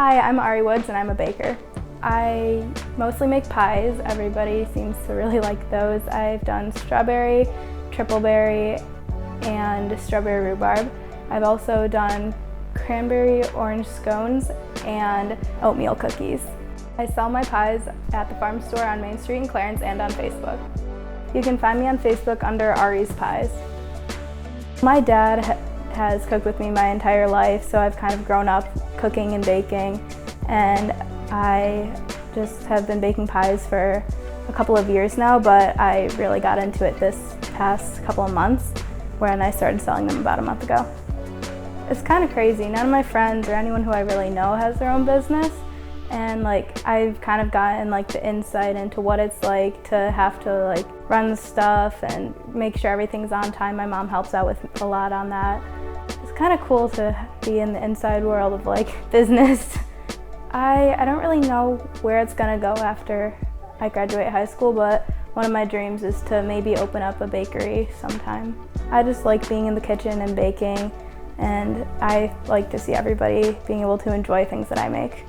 Hi, I'm Ari Woods and I'm a baker. I mostly make pies. Everybody seems to really like those. I've done strawberry, triple berry, and strawberry rhubarb. I've also done cranberry orange scones and oatmeal cookies. I sell my pies at the farm store on Main Street in Clarence and on Facebook. You can find me on Facebook under Ari's Pies. My dad has cooked with me my entire life, so I've kind of grown up cooking and baking, and I just have been baking pies for a couple of years now, but I really got into it this past couple of months when I started selling them about a month ago. It's kind of crazy. None of my friends or anyone who I really know has their own business, and I've kind of gotten the insight into what it's like to have to run stuff and make sure everything's on time. My mom helps out with a lot on that. It's kind of cool to be in the inside world of business. I don't really know where it's gonna go after I graduate high school, but one of my dreams is to maybe open up a bakery sometime. I just like being in the kitchen and baking, and I like to see everybody being able to enjoy things that I make.